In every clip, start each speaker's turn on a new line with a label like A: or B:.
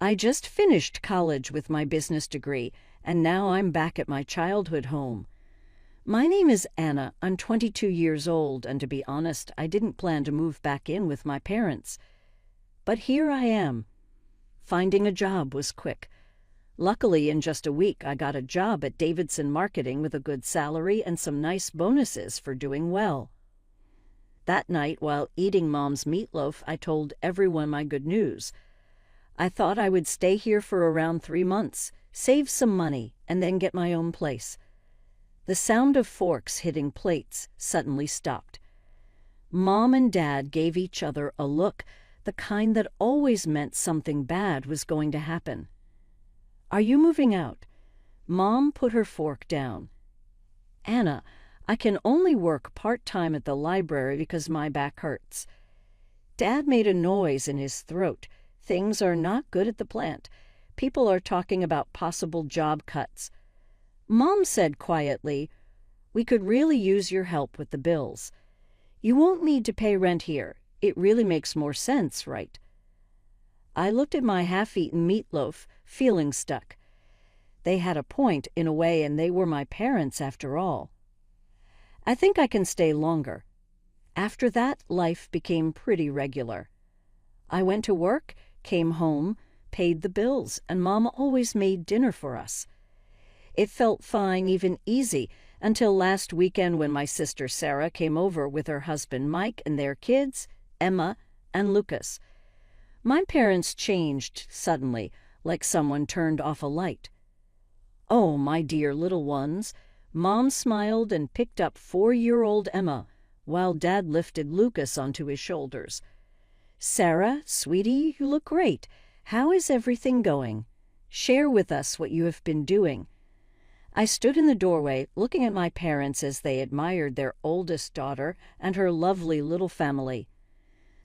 A: I just finished college with my business degree, and now I'm back at my childhood home. My name is Anna. I'm 22 years old, and to be honest, I didn't plan to move back in with my parents. But here I am. Finding a job was quick. Luckily, in just a week, I got a job at Davidson Marketing with a good salary and some nice bonuses for doing well. That night, while eating Mom's meatloaf, I told everyone my good news. I thought I would stay here for around 3 months, save some money, and then get my own place. The sound of forks hitting plates suddenly stopped. Mom and Dad gave each other a look, the kind that always meant something bad was going to happen. "Are you moving out?" Mom put her fork down. "Anna, I can only work part-time at the library because my back hurts." Dad made a noise in his throat. Things are not good at the plant. People are talking about possible job cuts. Mom said quietly, "We could really use your help with the bills. You won't need to pay rent here. It really makes more sense, right?" I looked at my half-eaten meatloaf, feeling stuck. They had a point in a way, and they were my parents after all. "I think I can stay longer." After that, life became pretty regular. I went to work, came home, paid the bills, and Mom always made dinner for us. It felt fine, even easy, until last weekend when my sister Sarah came over with her husband Mike and their kids, Emma and Lucas. My parents changed suddenly, like someone turned off a light. "Oh, my dear little ones," Mom smiled and picked up 4-year-old Emma, while Dad lifted Lucas onto his shoulders. "Sarah, sweetie, you look great. How is everything going? Share with us what you have been doing." I stood in the doorway, looking at my parents as they admired their oldest daughter and her lovely little family.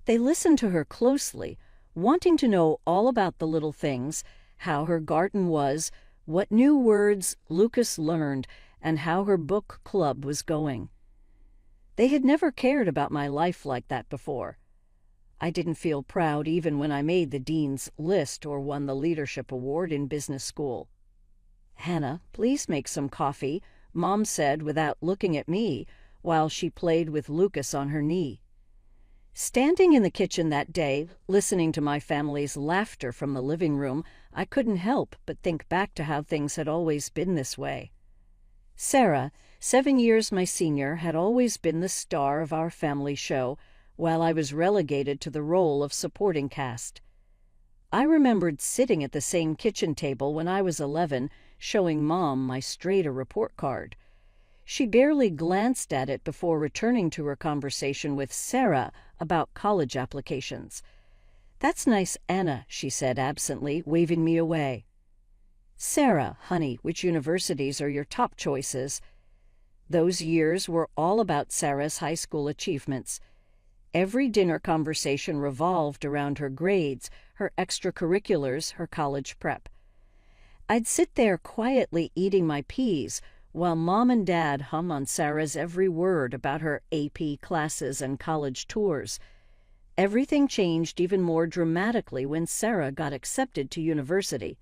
A: They listened to her closely, wanting to know all about the little things, how her garden was, what new words Lucas learned, and how her book club was going. They had never cared about my life like that before. I didn't feel proud even when I made the dean's list or won the leadership award in business school. "Hannah, please make some coffee," Mom said without looking at me, while she played with Lucas on her knee. Standing in the kitchen that day, listening to my family's laughter from the living room, I couldn't help but think back to how things had always been this way. Sarah, 7 years my senior, had always been the star of our family show, while I was relegated to the role of supporting cast. I remembered sitting at the same kitchen table when I was 11, showing Mom my Strata report card. She barely glanced at it before returning to her conversation with Sarah about college applications. "That's nice, Anna," she said absently, waving me away. "Sarah, honey, which universities are your top choices?" Those years were all about Sarah's high school achievements. Every dinner conversation revolved around her grades, her extracurriculars, her college prep. I'd sit there quietly eating my peas while Mom and Dad hum on Sarah's every word about her AP classes and college tours. Everything changed even more dramatically when Sarah got accepted to university.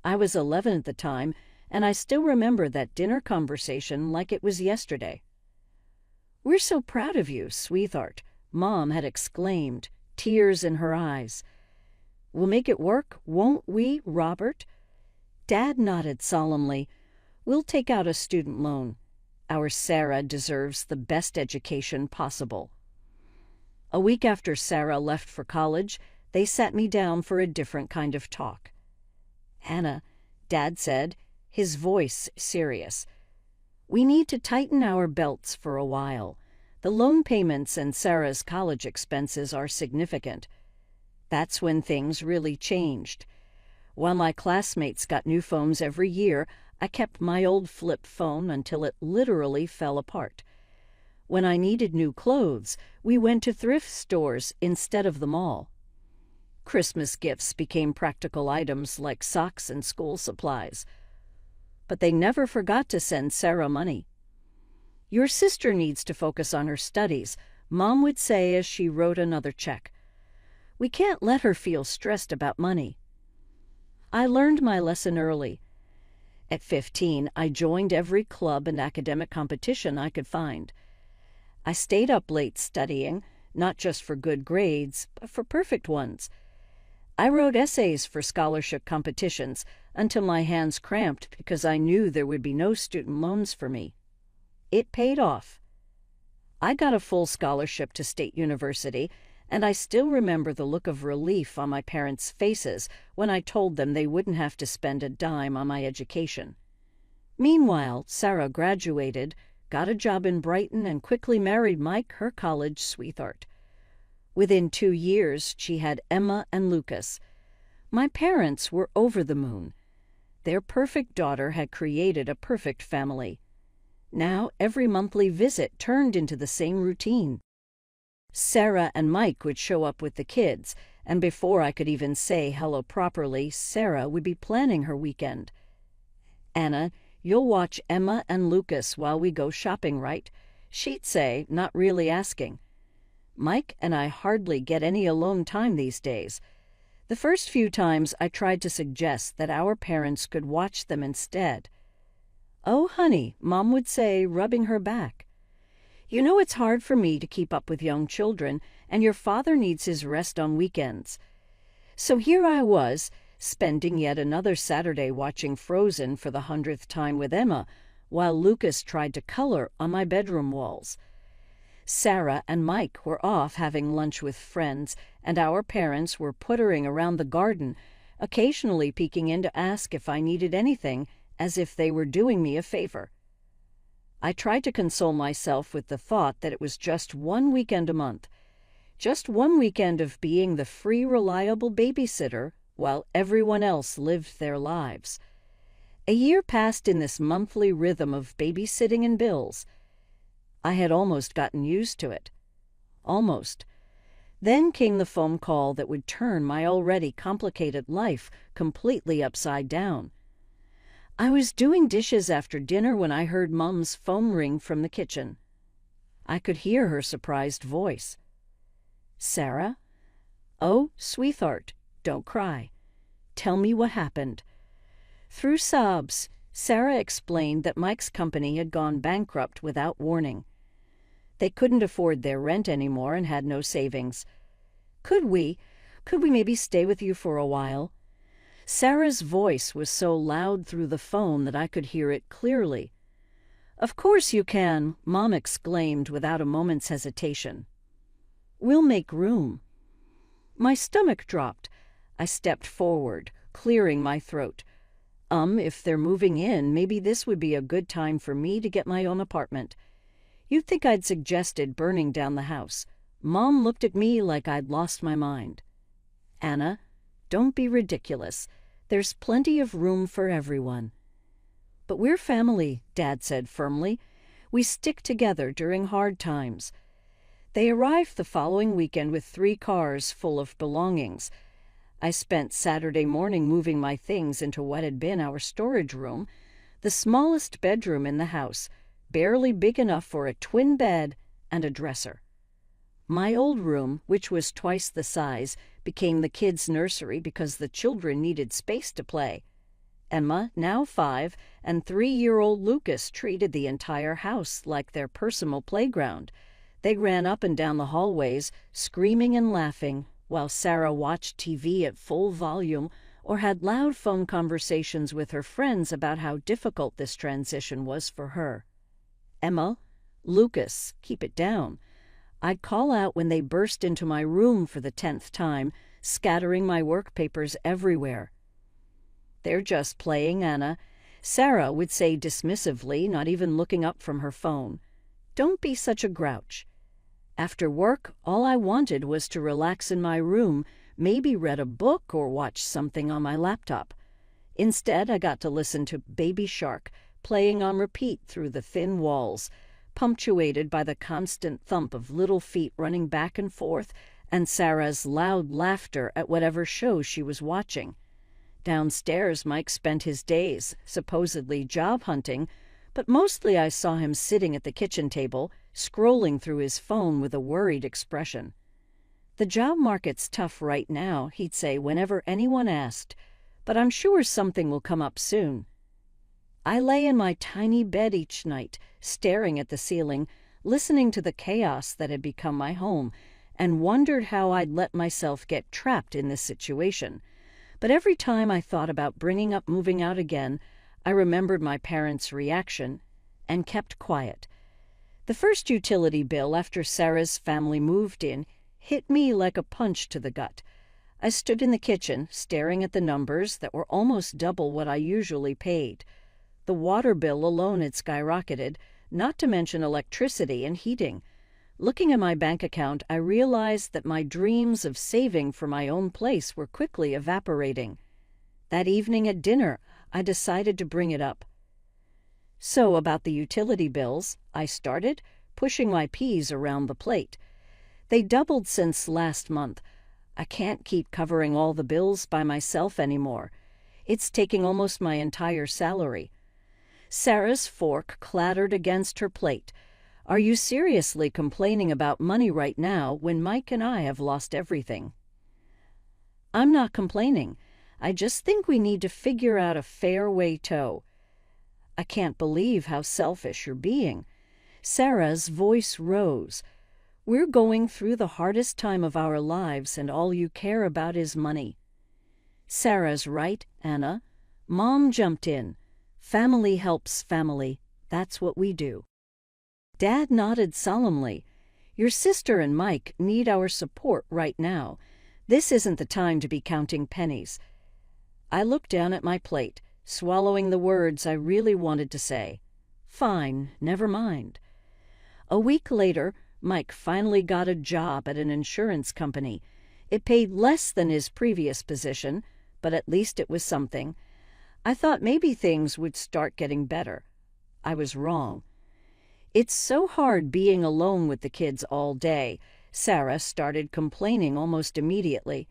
A: I was 11 at the time, and I still remember that dinner conversation like it was yesterday. "We're so proud of you, sweetheart," Mom had exclaimed, tears in her eyes. "We'll make it work, won't we, Robert?" Dad nodded solemnly. "We'll take out a student loan. Our Sarah deserves the best education possible." A week after Sarah left for college, they sat me down for a different kind of talk. "Hannah," Dad said, his voice serious, "we need to tighten our belts for a while. The loan payments and Sarah's college expenses are significant." That's when things really changed. While my classmates got new phones every year, I kept my old flip phone until it literally fell apart. When I needed new clothes, we went to thrift stores instead of the mall. Christmas gifts became practical items like socks and school supplies. But they never forgot to send Sarah money. "Your sister needs to focus on her studies," Mom would say as she wrote another check. "We can't let her feel stressed about money." I learned my lesson early. At 15, I joined every club and academic competition I could find. I stayed up late studying, not just for good grades, but for perfect ones. I wrote essays for scholarship competitions until my hands cramped because I knew there would be no student loans for me. It paid off. I got a full scholarship to State University, and I still remember the look of relief on my parents' faces when I told them they wouldn't have to spend a dime on my education. Meanwhile, Sarah graduated, got a job in Brighton, and quickly married Mike, her college sweetheart. Within 2 years, she had Emma and Lucas. My parents were over the moon. Their perfect daughter had created a perfect family. Now every monthly visit turned into the same routine. Sarah and Mike would show up with the kids, and before I could even say hello properly, Sarah would be planning her weekend. "Anna, you'll watch Emma and Lucas while we go shopping, right?" she'd say, not really asking. Mike and I hardly get any alone time these days. The first few times I tried to suggest that our parents could watch them instead. "Oh, honey," Mom would say, rubbing her back. "You know it's hard for me to keep up with young children, and your father needs his rest on weekends." So here I was, spending yet another Saturday watching Frozen for the 100th time with Emma, while Lucas tried to color on my bedroom walls. Sarah and Mike were off having lunch with friends, and our parents were puttering around the garden, occasionally peeking in to ask if I needed anything, as if they were doing me a favor. I tried to console myself with the thought that it was just one weekend a month, just one weekend of being the free, reliable babysitter while everyone else lived their lives. A year passed in this monthly rhythm of babysitting and bills. I had almost gotten used to it. Almost. Then came the phone call that would turn my already complicated life completely upside down. I was doing dishes after dinner when I heard Mom's phone ring from the kitchen. I could hear her surprised voice. "Sarah?" "Oh, sweetheart, don't cry. Tell me what happened." Through sobs, Sarah explained that Mike's company had gone bankrupt without warning. They couldn't afford their rent anymore and had no savings. Could we maybe stay with you for a while?" Sarah's voice was so loud through the phone that I could hear it clearly. "Of course you can," Mom exclaimed without a moment's hesitation. "We'll make room." My stomach dropped. I stepped forward, clearing my throat. If they're moving in, maybe this would be a good time for me to get my own apartment. You'd think I'd suggested burning down the house. Mom looked at me like I'd lost my mind. "Anna, don't be ridiculous. There's plenty of room for everyone." "But we're family," Dad said firmly. "We stick together during hard times." They arrived the following weekend with 3 cars full of belongings. I spent Saturday morning moving my things into what had been our storage room, the smallest bedroom in the house, barely big enough for a twin bed and a dresser. My old room, which was twice the size, became the kids' nursery because the children needed space to play. Emma, now 5, and 3-year-old Lucas treated the entire house like their personal playground. They ran up and down the hallways, screaming and laughing, while Sarah watched TV at full volume or had loud phone conversations with her friends about how difficult this transition was for her. "Emma, Lucas, keep it down." I'd call out when they burst into my room for the 10th time, scattering my work papers everywhere. "They're just playing, Anna," Sarah would say dismissively, not even looking up from her phone. "Don't be such a grouch." After work, all I wanted was to relax in my room, maybe read a book or watch something on my laptop. Instead, I got to listen to Baby Shark playing on repeat through the thin walls, punctuated by the constant thump of little feet running back and forth and Sarah's loud laughter at whatever show she was watching. Downstairs, Mike spent his days, supposedly job hunting, but mostly I saw him sitting at the kitchen table, scrolling through his phone with a worried expression. "The job market's tough right now," he'd say whenever anyone asked, but I'm sure something will come up soon. I lay in my tiny bed each night, staring at the ceiling, listening to the chaos that had become my home, and wondered how I'd let myself get trapped in this situation. But every time I thought about bringing up moving out again, I remembered my parents' reaction and kept quiet. The first utility bill after Sarah's family moved in hit me like a punch to the gut. I stood in the kitchen, staring at the numbers that were almost double what I usually paid. The water bill alone had skyrocketed, not to mention electricity and heating. Looking at my bank account, I realized that my dreams of saving for my own place were quickly evaporating. That evening at dinner, I decided to bring it up. So, about the utility bills, I started pushing my peas around the plate. They doubled since last month. I can't keep covering all the bills by myself anymore. It's taking almost my entire salary. Sarah's fork clattered against her plate. Are you seriously complaining about money right now when Mike and I have lost everything? I'm not complaining. I just think we need to figure out a fair way to. I can't believe how selfish you're being. Sarah's voice rose. We're going through the hardest time of our lives and all you care about is money. Sarah's right, Anna. Mom jumped in. Family helps family. That's what we do. Dad nodded solemnly. Your sister and Mike need our support right now. This isn't the time to be counting pennies. I looked down at my plate, swallowing the words I really wanted to say. Fine, never mind. A week later, Mike finally got a job at an insurance company. It paid less than his previous position, but at least it was something. I thought maybe things would start getting better. I was wrong. It's so hard being alone with the kids all day. Sarah started complaining almost immediately.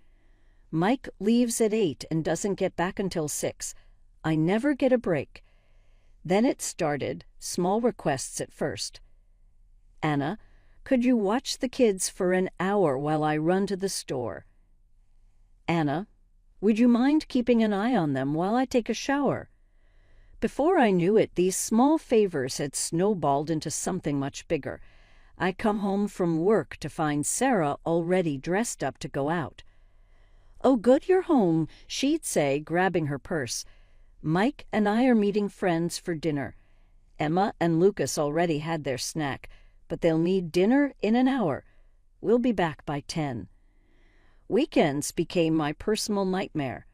A: Mike leaves at 8 and doesn't get back until 6. I never get a break. Then it started, small requests at first. Anna, could you watch the kids for an hour while I run to the store? Anna, would you mind keeping an eye on them while I take a shower? Before I knew it, these small favors had snowballed into something much bigger. I come home from work to find Sarah already dressed up to go out. Oh, good, you're home, she'd say, grabbing her purse. Mike and I are meeting friends for dinner. Emma and Lucas already had their snack, but they'll need dinner in an hour. We'll be back by 10. Weekends became my personal nightmare.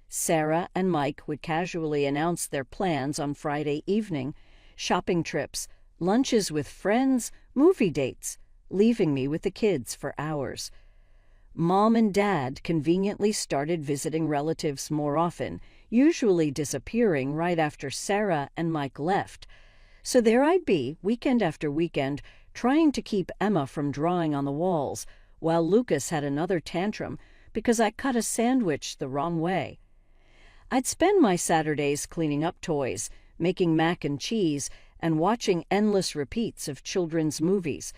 A: Sarah and Mike would casually announce their plans on Friday evening, shopping trips, lunches with friends, movie dates, leaving me with the kids for hours. Mom and Dad conveniently started visiting relatives more often, usually disappearing right after Sarah and Mike left. So there I'd be, weekend after weekend, trying to keep Emma from drawing on the walls, while Lucas had another tantrum because I cut a sandwich the wrong way. I'd spend my Saturdays cleaning up toys, making mac and cheese, and watching endless repeats of children's movies.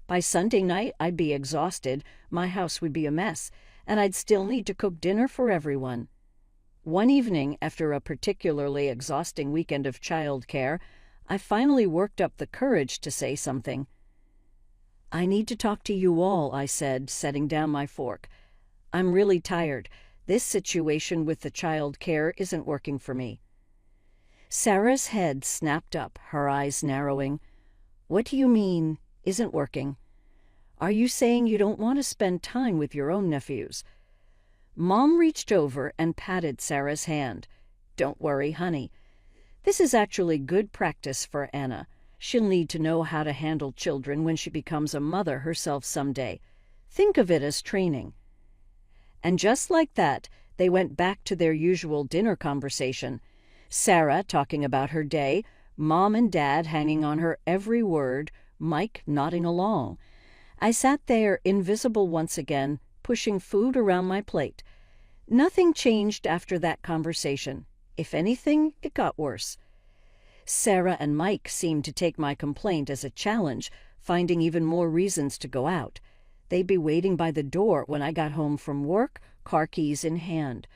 A: By Sunday night, I'd be exhausted, my house would be a mess, and I'd still need to cook dinner for everyone. One evening, after a particularly exhausting weekend of childcare, I finally worked up the courage to say something. I need to talk to you all, I said, setting down my fork. I'm really tired. This situation with the child care isn't working for me. Sarah's head snapped up, her eyes narrowing. What do you mean, isn't working? Are you saying you don't want to spend time with your own nephews? Mom reached over and patted Sarah's hand. Don't worry, honey. This is actually good practice for Anna. She'll need to know how to handle children when she becomes a mother herself someday. Think of it as training. And just like that, they went back to their usual dinner conversation. Sarah talking about her day, Mom and Dad hanging on her every word, Mike nodding along. I sat there, invisible once again, pushing food around my plate. Nothing changed after that conversation. If anything, it got worse. Sarah and Mike seemed to take my complaint as a challenge, finding even more reasons to go out. They'd be waiting by the door when I got home from work, car keys in hand.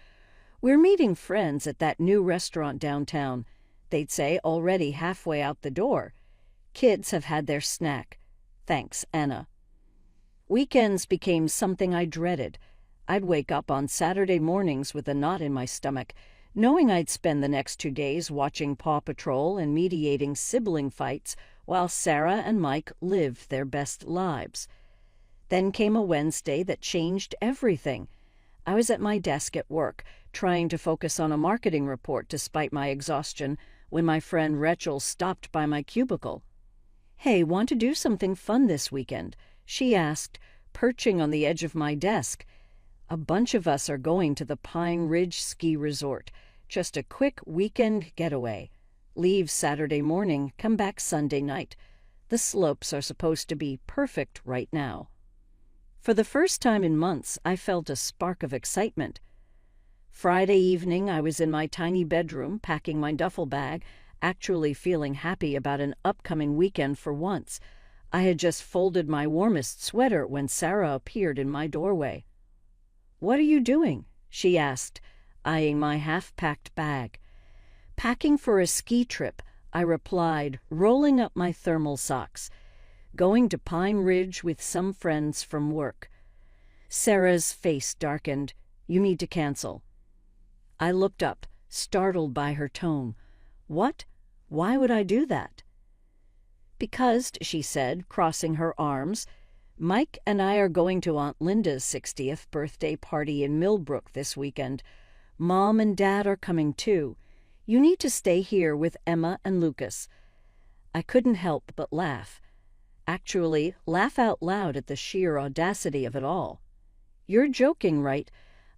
A: "We're meeting friends at that new restaurant downtown," they'd say, already halfway out the door. "Kids have had their snack. Thanks, Anna." Weekends became something I dreaded. I'd wake up on Saturday mornings with a knot in my stomach, knowing I'd spend the next 2 days watching Paw Patrol and mediating sibling fights while Sarah and Mike lived their best lives. Then came a Wednesday that changed everything. I was at my desk at work, trying to focus on a marketing report despite my exhaustion, when my friend Rachel stopped by my cubicle. "Hey, want to do something fun this weekend?" she asked, perching on the edge of my desk. "A bunch of us are going to the Pine Ridge Ski Resort. Just a quick weekend getaway. Leave Saturday morning, come back Sunday night. The slopes are supposed to be perfect right now." For the first time in months, I felt a spark of excitement. Friday evening, I was in my tiny bedroom, packing my duffel bag, actually feeling happy about an upcoming weekend for once. I had just folded my warmest sweater when Sarah appeared in my doorway. "What are you doing?" she asked, eyeing my half-packed bag. "Packing for a ski trip," I replied, rolling up my thermal socks. "Going to Pine Ridge with some friends from work." Sarah's face darkened. "You need to cancel." I looked up, startled by her tone. "What? Why would I do that?" "Because," she said, crossing her arms, "Mike and I are going to Aunt Linda's 60th birthday party in Millbrook this weekend. Mom and Dad are coming too. You need to stay here with Emma and Lucas." I couldn't help but laugh. Actually, laugh out loud at the sheer audacity of it all. "You're joking, right?"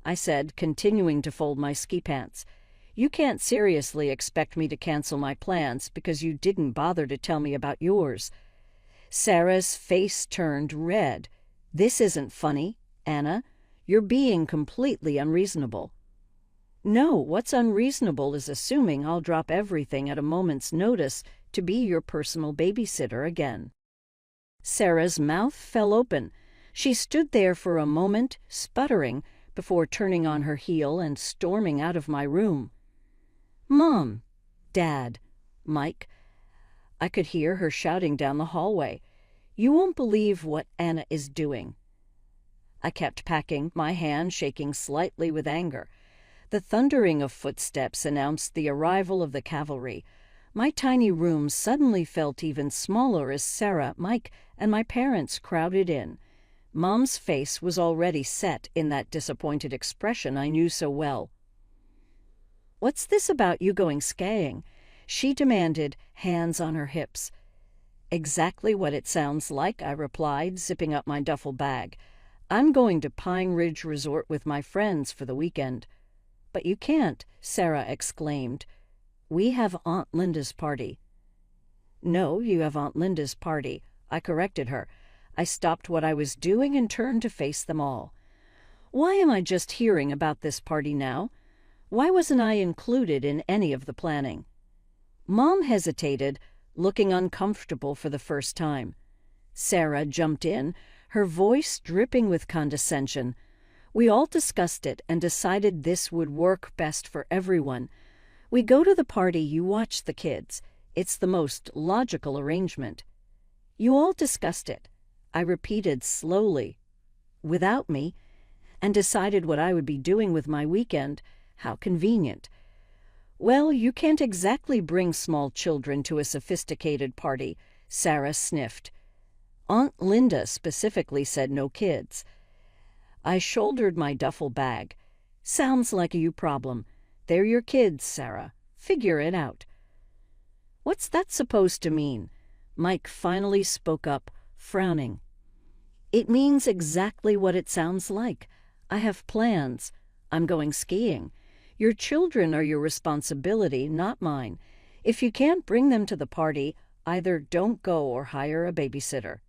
A: I said, continuing to fold my ski pants. "You can't seriously expect me to cancel my plans because you didn't bother to tell me about yours." Sarah's face turned red. "This isn't funny, Anna. You're being completely unreasonable." "No, what's unreasonable is assuming I'll drop everything at a moment's notice to be your personal babysitter again." Sarah's mouth fell open. She stood there for a moment, sputtering, before turning on her heel and storming out of my room. "Mom, Dad, Mike," I could hear her shouting down the hallway. "You won't believe what Anna is doing." I kept packing, my hand shaking slightly with anger. The thundering of footsteps announced the arrival of the cavalry. My tiny room suddenly felt even smaller as Sarah, Mike, and my parents crowded in. Mom's face was already set in that disappointed expression I knew so well. "What's this about you going skiing?" she demanded, hands on her hips. "Exactly what it sounds like," I replied, zipping up my duffel bag. "I'm going to Pine Ridge Resort with my friends for the weekend." "But you can't," Sarah exclaimed. "We have Aunt Linda's party." "No, you have Aunt Linda's party," I corrected her. I stopped what I was doing and turned to face them all. "Why am I just hearing about this party now? Why wasn't I included in any of the planning?" Mom hesitated, looking uncomfortable for the first time. Sarah jumped in, her voice dripping with condescension. "We all discussed it and decided this would work best for everyone. We go to the party, you watch the kids. It's the most logical arrangement." "You all discussed it," I repeated slowly, "without me, and decided what I would be doing with my weekend. How convenient." "Well, you can't exactly bring small children to a sophisticated party," Sarah sniffed. "Aunt Linda specifically said no kids." I shouldered my duffel bag. "Sounds like a you problem. They're your kids, Sarah. Figure it out." "What's that supposed to mean?" Mike finally spoke up, frowning. "It means exactly what it sounds like. I have plans. I'm going skiing. Your children are your responsibility, not mine. If you can't bring them to the party, either don't go or hire a babysitter."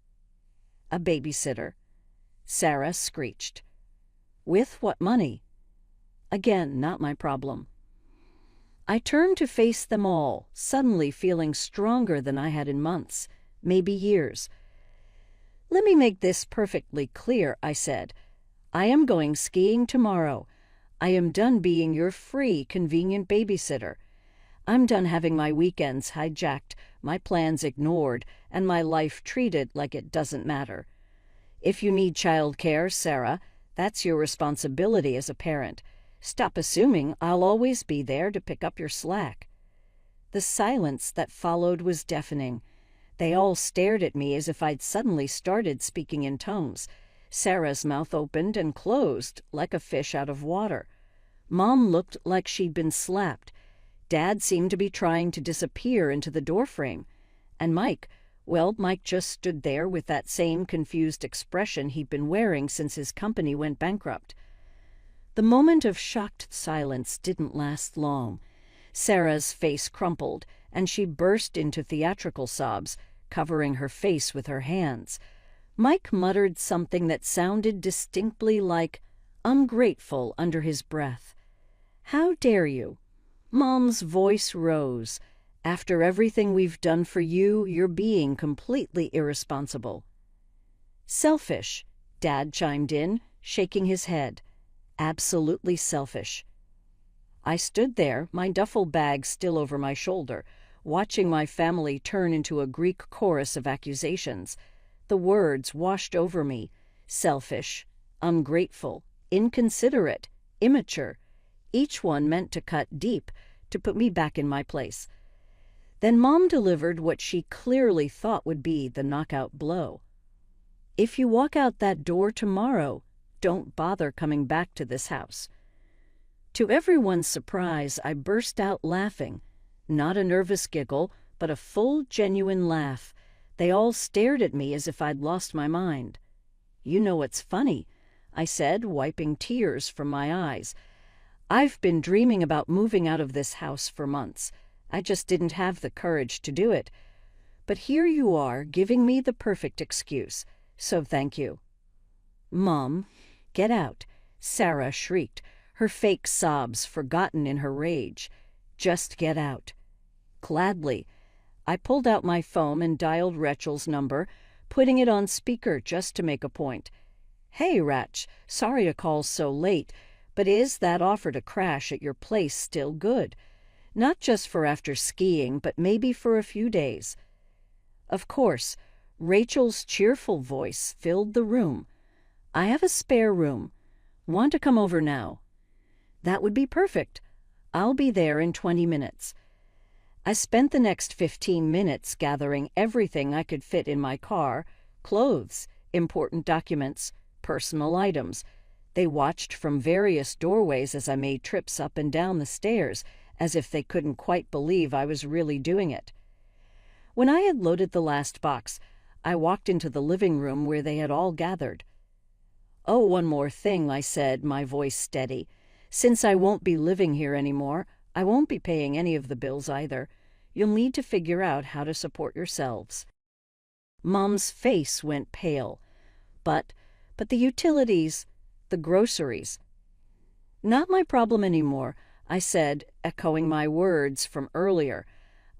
A: "A babysitter," Sarah screeched. "With what money?" Again, not my problem. I turned to face them all, suddenly feeling stronger than I had in months, maybe years. "Let me make this perfectly clear," I said. "I am going skiing tomorrow. I am done being your free, convenient babysitter. I'm done having my weekends hijacked, my plans ignored, and my life treated like it doesn't matter. If you need childcare, Sarah, that's your responsibility as a parent. Stop assuming I'll always be there to pick up your slack." The silence that followed was deafening. They all stared at me as if I'd suddenly started speaking in tongues. Sarah's mouth opened and closed like a fish out of water. Mom looked like she'd been slapped. Dad seemed to be trying to disappear into the doorframe. And Mike just stood there with that same confused expression he'd been wearing since his company went bankrupt. The moment of shocked silence didn't last long. Sarah's face crumpled, and she burst into theatrical sobs, covering her face with her hands. Mike muttered something that sounded distinctly like "I'm grateful" under his breath. "How dare you?" Mom's voice rose. "After everything we've done for you, you're being completely irresponsible." "Selfish," Dad chimed in, shaking his head. "Absolutely selfish." I stood there, my duffel bag still over my shoulder, watching my family turn into a Greek chorus of accusations. The words washed over me: selfish, ungrateful, inconsiderate, immature, each one meant to cut deep, to put me back in my place. Then Mom delivered what she clearly thought would be the knockout blow. "If you walk out that door tomorrow, don't bother coming back to this house." To everyone's surprise, I burst out laughing. Not a nervous giggle, but a full, genuine laugh. They all stared at me as if I'd lost my mind. "You know what's funny?" I said, wiping tears from my eyes. "I've been dreaming about moving out of this house for months. I just didn't have the courage to do it. But here you are, giving me the perfect excuse. So thank you." "Mom, get out," Sarah shrieked, her fake sobs forgotten in her rage. "Just get out." Gladly, I pulled out my phone and dialed Rachel's number, putting it on speaker just to make a point. "Hey, Rach, sorry to call so late, but is that offer to crash at your place still good? Not just for after skiing, but maybe for a few days." Of course, Rachel's cheerful voice filled the room. "I have a spare room. Want to come over now?" "That would be perfect. I'll be there in 20 minutes. I spent the next 15 minutes gathering everything I could fit in my car: clothes, important documents, personal items. They watched from various doorways as I made trips up and down the stairs, as if they couldn't quite believe I was really doing it. When I had loaded the last box, I walked into the living room where they had all gathered. "Oh, one more thing," I said, my voice steady. "Since I won't be living here anymore, I won't be paying any of the bills either. You'll need to figure out how to support yourselves." Mom's face went pale. But the utilities, the groceries. "Not my problem anymore," I said, echoing my words from earlier.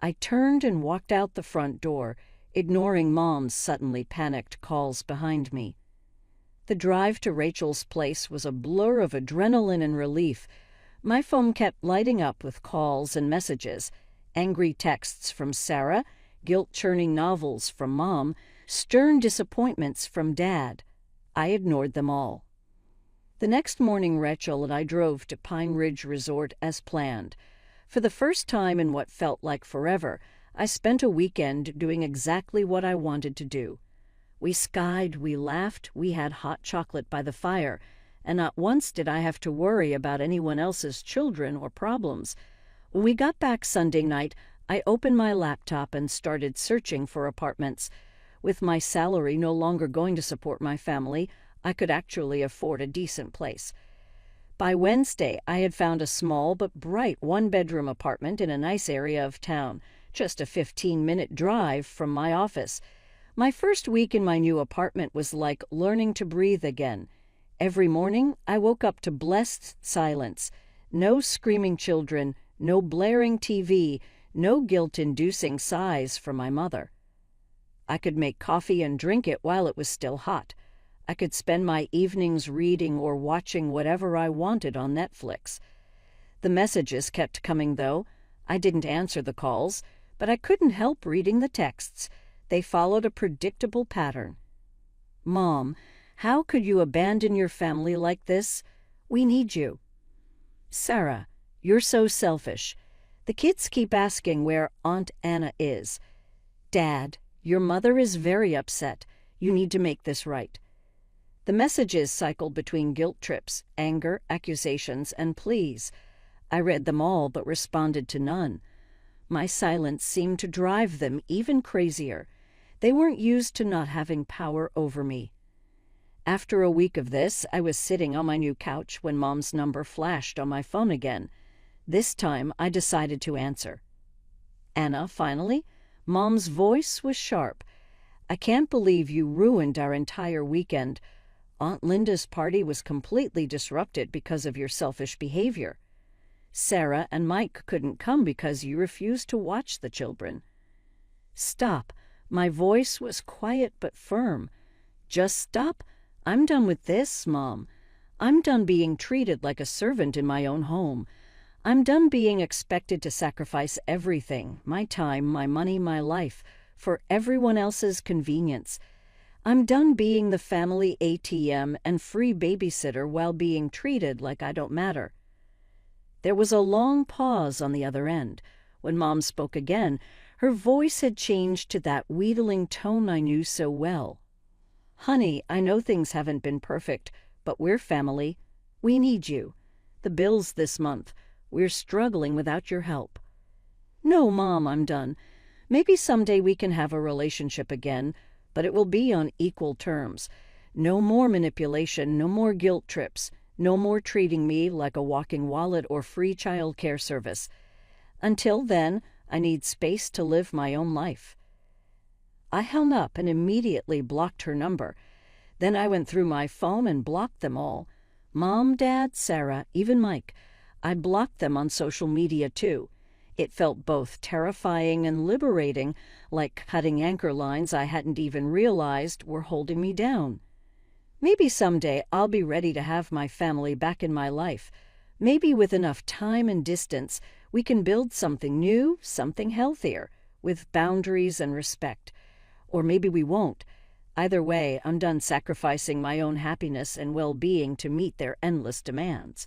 A: I turned and walked out the front door, ignoring Mom's suddenly panicked calls behind me. The drive to Rachel's place was a blur of adrenaline and relief. My phone kept lighting up with calls and messages: angry texts from Sarah, guilt-churning novels from Mom, stern disappointments from Dad. I ignored them all. The next morning, Rachel and I drove to Pine Ridge Resort as planned. For the first time in what felt like forever, I spent a weekend doing exactly what I wanted to do. We skied, we laughed, we had hot chocolate by the fire, and not once did I have to worry about anyone else's children or problems. When we got back Sunday night, I opened my laptop and started searching for apartments. With my salary no longer going to support my family, I could actually afford a decent place. By Wednesday, I had found a small but bright one-bedroom apartment in a nice area of town, just a 15-minute drive from my office. My first week in my new apartment was like learning to breathe again. Every morning, I woke up to blessed silence. No screaming children, no blaring TV, no guilt-inducing sighs from my mother. I could make coffee and drink it while it was still hot. I could spend my evenings reading or watching whatever I wanted on Netflix. The messages kept coming, though. I didn't answer the calls, but I couldn't help reading the texts. They followed a predictable pattern. "Mom, how could you abandon your family like this? We need you." "Sarah, you're so selfish. The kids keep asking where Aunt Anna is." "Dad, your mother is very upset. You need to make this right." The messages cycled between guilt trips, anger, accusations, and pleas. I read them all but responded to none. My silence seemed to drive them even crazier. They weren't used to not having power over me. After a week of this, I was sitting on my new couch when Mom's number flashed on my phone again. This time, I decided to answer. "Anna, finally?" Mom's voice was sharp. "I can't believe you ruined our entire weekend. Aunt Linda's party was completely disrupted because of your selfish behavior. Sarah and Mike couldn't come because you refused to watch the children." "Stop." My voice was quiet but firm. "Just stop. I'm done with this, Mom. I'm done being treated like a servant in my own home. I'm done being expected to sacrifice everything, my time, my money, my life, for everyone else's convenience. I'm done being the family ATM and free babysitter while being treated like I don't matter." There was a long pause on the other end. When Mom spoke again, her voice had changed to that wheedling tone I knew so well. "Honey, I know things haven't been perfect, but we're family. We need you. The bills this month. We're struggling without your help." "No, Mom, I'm done. Maybe someday we can have a relationship again, but it will be on equal terms. No more manipulation, no more guilt trips, no more treating me like a walking wallet or free child care service. Until then, I need space to live my own life." I hung up and immediately blocked her number. Then I went through my phone and blocked them all. Mom, Dad, Sarah, even Mike. I blocked them on social media too. It felt both terrifying and liberating, like cutting anchor lines I hadn't even realized were holding me down. Maybe someday I'll be ready to have my family back in my life. Maybe with enough time and distance, we can build something new, something healthier, with boundaries and respect. Or maybe we won't. Either way, I'm done sacrificing my own happiness and well-being to meet their endless demands.